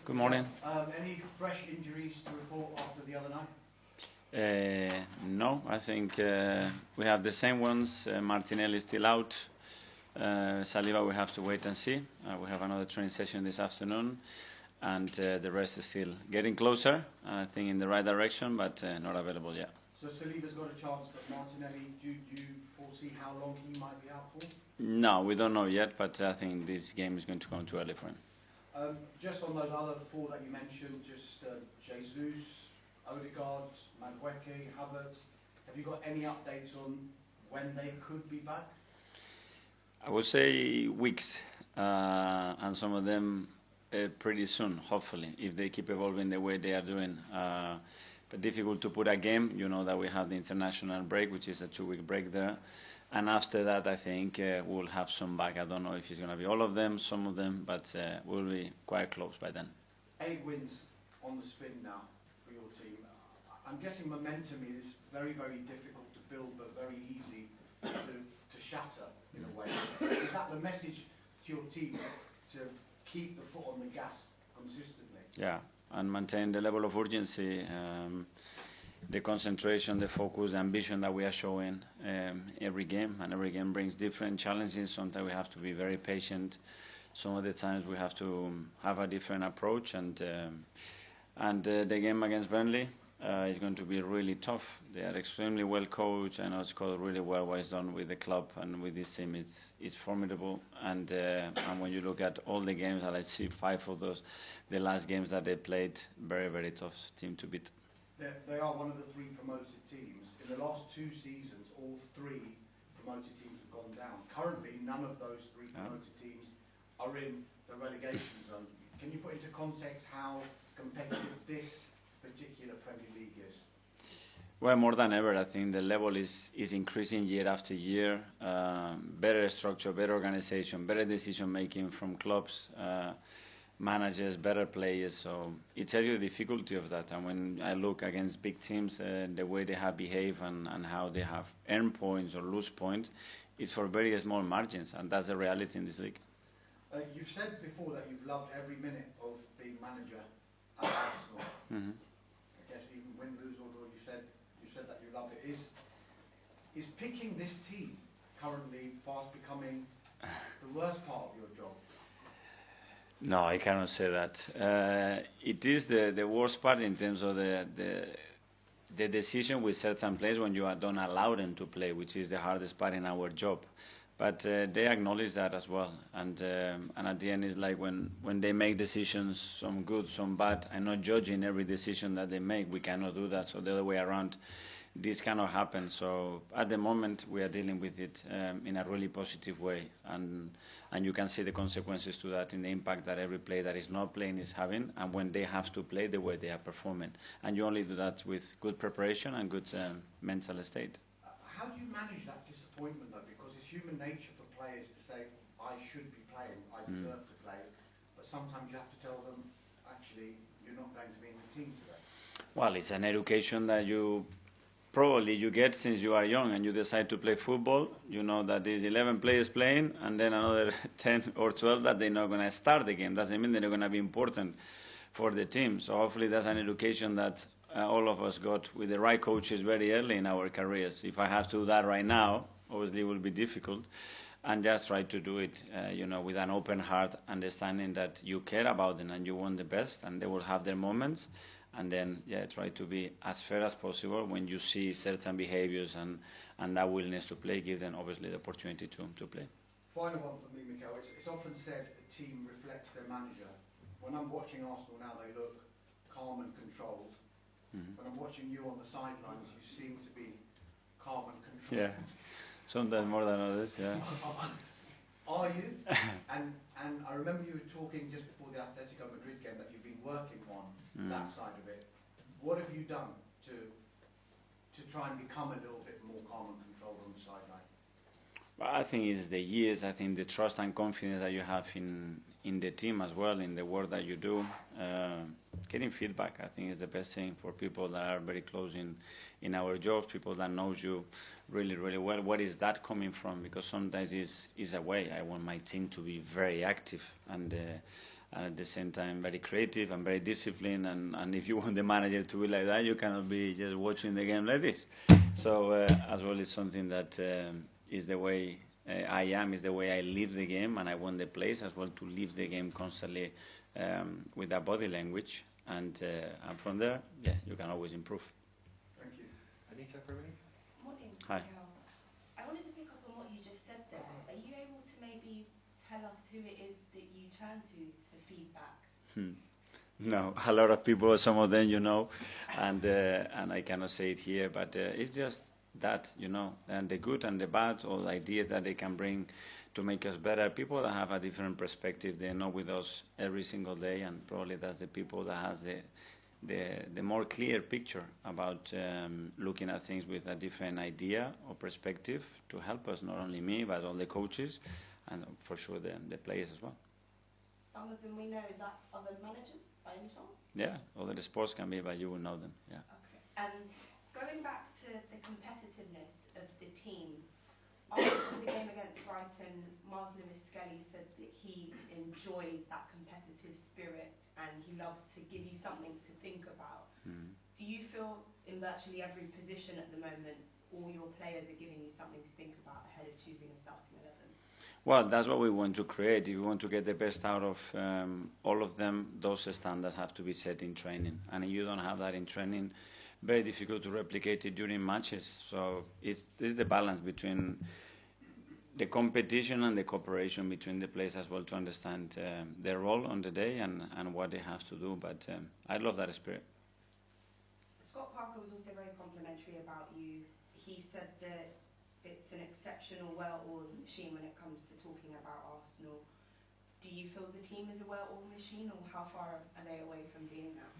Good morning. Any fresh injuries to report after the other night? No, I think we have the same ones. Martinelli is still out. Saliba, we have to wait and see. We have another training session this afternoon, and the rest is still getting closer. I think in the right direction, but not available yet. So Saliba's got a chance, but Martinelli, do you foresee how long he might be out for? No, we don't know yet, but I think this game is going to come too early for him. Just on those other four that you mentioned, just Jesus, Odegaard, Madueke, Havertz, have you got any updates on when they could be back? I would say weeks, and some of them pretty soon, hopefully, if they keep evolving the way they are doing. But difficult to put a game. You know that we have the international break, which is a 2-week break there. And after that, I think we'll have some back. I don't know if it's going to be all of them, some of them, but we'll be quite close by then. 8 wins on the spin now for your team. I'm guessing momentum is very, very difficult to build, but very easy to shatter in a way. Is that the message to your team, to keep the foot on the gas consistently? Yeah, and maintain the level of urgency. The concentration, the focus, the ambition that we are showing every game, and every game brings different challenges. Sometimes we have to be very patient. Some of the times we have to have a different approach, and the game against Burnley is going to be really tough. They are extremely well coached. I know it's called really well what is done with the club and with this team. It's formidable, and when you look at all the games, and I see 5 of those, the last games that they played, very, very tough team to beat. They are one of the 3 promoted teams. In the last 2 seasons, all 3 promoted teams have gone down. Currently, none of those 3 promoted teams are in the relegation zone. Can you put into context how competitive this particular Premier League is? Well, more than ever, I think the level is increasing year after year. Better structure, better organization, better decision making from clubs. Managers, better players, so it tells you the difficulty of that. And when I look against big teams, the way they have behaved and how they have earned points or lose points, is for very small margins, and that's the reality in this league. You've said before that you've loved every minute of being manager at Arsenal. I guess even win, lose, or draw, you said that you loved it. Is picking this team currently fast becoming the worst part of your job? No, I cannot say that. It is the worst part in terms of the decision with certain players when you don't allow them to play, which is the hardest part in our job. But they acknowledge that as well. And at the end, it's like when they make decisions, some good, some bad, I'm not judging every decision that they make. We cannot do that. So the other way around, this cannot happen. So at the moment, we are dealing with it in a really positive way. And you can see the consequences to that in the impact that every player that is not playing is having, and when they have to play, the way they are performing. And you only do that with good preparation and good mental state. How do you manage that disappointment, though? Because it's human nature for players to say, I should be playing, I deserve to play. But sometimes you have to tell them, actually, you're not going to be in the team today. Well, it's an education that you get since you are young, and you decide to play football. You know that there's 11 players playing, and then another 10 or 12 that they're not going to start the game. Doesn't mean they're not going to be important for the team. So hopefully that's an education that all of us got with the right coaches very early in our careers. If I have to do that right now, obviously it will be difficult. And just try to do it, with an open heart, understanding that you care about them and you want the best, and they will have their moments. And then, try to be as fair as possible when you see certain behaviors and that willingness to play, give them obviously the opportunity to play. Final one for me, Mikel. It's often said a team reflects their manager. When I'm watching Arsenal now, they look calm and controlled. When I'm watching you on the sidelines, you seem to be calm and controlled. Yeah, sometimes more than others, yeah. Are you? And I remember you were talking just before the Atletico Madrid game that you've been working on that side of it. What have you done to try and become a little bit more calm and controlled on the sideline? Well, I think it's the years. I think the trust and confidence that you have in the team as well, in the work that you do. Getting feedback, I think, is the best thing for people that are very close in our jobs, people that knows you really, really well. Where is that coming from? Because sometimes it's a way. I want my team to be very active, and and at the same time very creative and very disciplined. And if you want the manager to be like that, you cannot be just watching the game like this. So as well, it's something that is the way I am, is the way I live the game, and I want the players as well to live the game constantly with that body language. And from there, yeah, you can always improve. Thank you. Anita, Premier? Morning. Hi. I wanted to pick up on what you just said there. Are you able to maybe tell us who it is that you turn to for feedback? No, a lot of people, some of them you know, and I cannot say it here, but it's just that, you know, and the good and the bad, all the ideas that they can bring to make us better. People that have a different perspective, they're not with us every single day, and probably that's the people that has the more clear picture about looking at things with a different idea or perspective to help us, not only me, but all the coaches, and for sure the players as well. Some of them we know, is that other managers by any chance? Yeah, all the sports can be, but you will know them, yeah. Okay. And going back to the competitiveness of the team, after the game against Brighton, Mars Lewis-Skelly said that he enjoys that competitive spirit and he loves to give you something to think about. Do you feel in virtually every position at the moment, all your players are giving you something to think about ahead of choosing a starting 11? Well, that's what we want to create. If we want to get the best out of all of them, those standards have to be set in training. And if you don't have that in training, very difficult to replicate it during matches. So this is the balance between the competition and the cooperation between the players as well, to understand their role on the day and what they have to do. But I love that spirit. Scott Parker was also very complimentary about you. He said that it's an exceptional, well-oiled machine when it comes to talking about Arsenal. Do you feel the team is a well-oiled machine, or how far are they away from being that?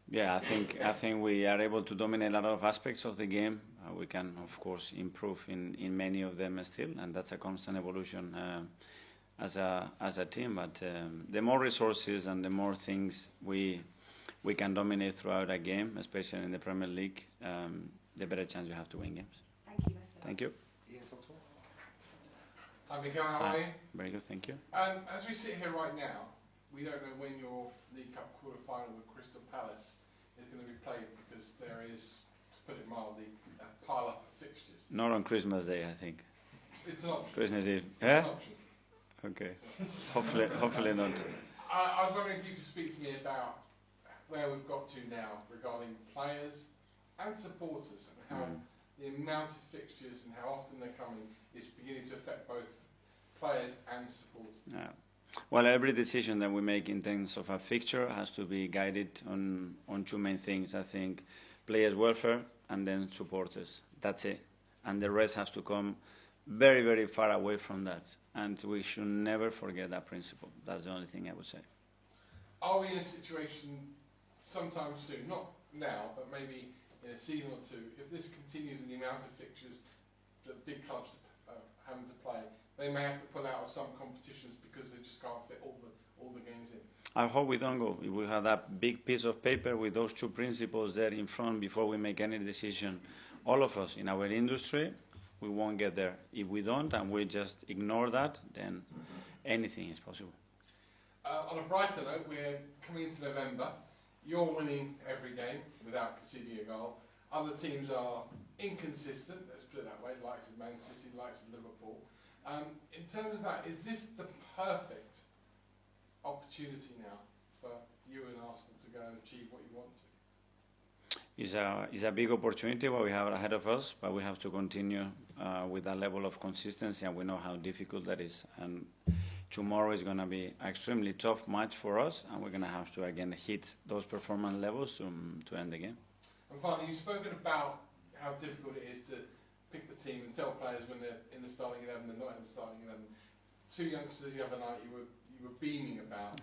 Yeah, I think we are able to dominate a lot of aspects of the game. We can, of course, improve in many of them still, and that's a constant evolution as a team. But the more resources and the more things we can dominate throughout a game, especially in the Premier League, the better chance you have to win games. Thank you, Mr. Thank you. Ian, talk to me. Hi, Miguel, how are you? Very good, thank you. As we sit here right now, we don't know when your League Cup quarter-final with Crystal Palace is going to be played, because there is, to put it mildly, a pile-up of fixtures. Not on Christmas Day, I think. It's an option. Christmas Eve. It's an option. Okay. Hopefully not. I was wondering if you could speak to me about where we've got to now regarding players and supporters, and how the amount of fixtures and how often they're coming is beginning to affect both players and supporters. Yeah. Well, every decision that we make in terms of a fixture has to be guided on two main things. I think players' welfare and then supporters. That's it. And the rest has to come very, very far away from that. And we should never forget that principle. That's the only thing I would say. Are we in a situation sometime soon, not now, but maybe in a season or two, if this continues in the amount of fixtures that big clubs are having to play, they may have to pull out of some competitions because they just can't fit all the games in? I hope we don't go. If we have that big piece of paper with those two principles there in front before we make any decision, all of us in our industry, we won't get there. If we don't and we just ignore that, then anything is possible. On a brighter note, we're coming into November. You're winning every game without conceding a goal. Other teams are inconsistent, let's put it that way, likes of Man City, likes of Liverpool. In terms of that, is this the perfect opportunity now for you and Arsenal to go and achieve what you want to? It's a big opportunity what we have ahead of us, but we have to continue with that level of consistency, and we know how difficult that is. And tomorrow is going to be an extremely tough match for us, and we're going to have to again hit those performance levels to end the game. And finally, you've spoken about how difficult it is to pick the team and tell players when they're in the starting 11 and not in the starting 11. Two youngsters the other night you were beaming about,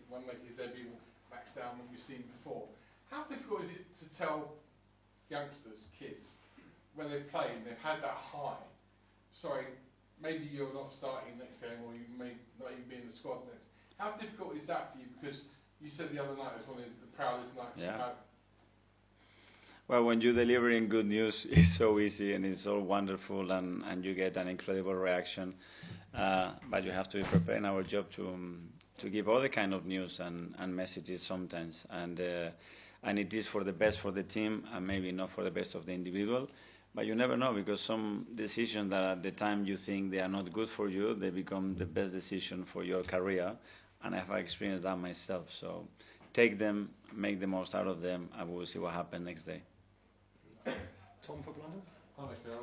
one making his debut, Max Down, what we've seen before. How difficult is it to tell youngsters, kids, when they've played and they've had that high, sorry, maybe you're not starting next game, or you may not even be in the squad next. How difficult is that for you? Because you said the other night it was one of the proudest nights you've had. Well, when you're delivering good news, it's so easy and it's so wonderful, and you get an incredible reaction. But you have to be prepared in our job to give all the kind of news and messages sometimes. And it is for the best for the team and maybe not for the best of the individual. But you never know, because some decisions that at the time you think they are not good for you, they become the best decision for your career. And I have experienced that myself. So take them, make the most out of them, and we'll see what happens next day. Tom for London. Hi, Phil.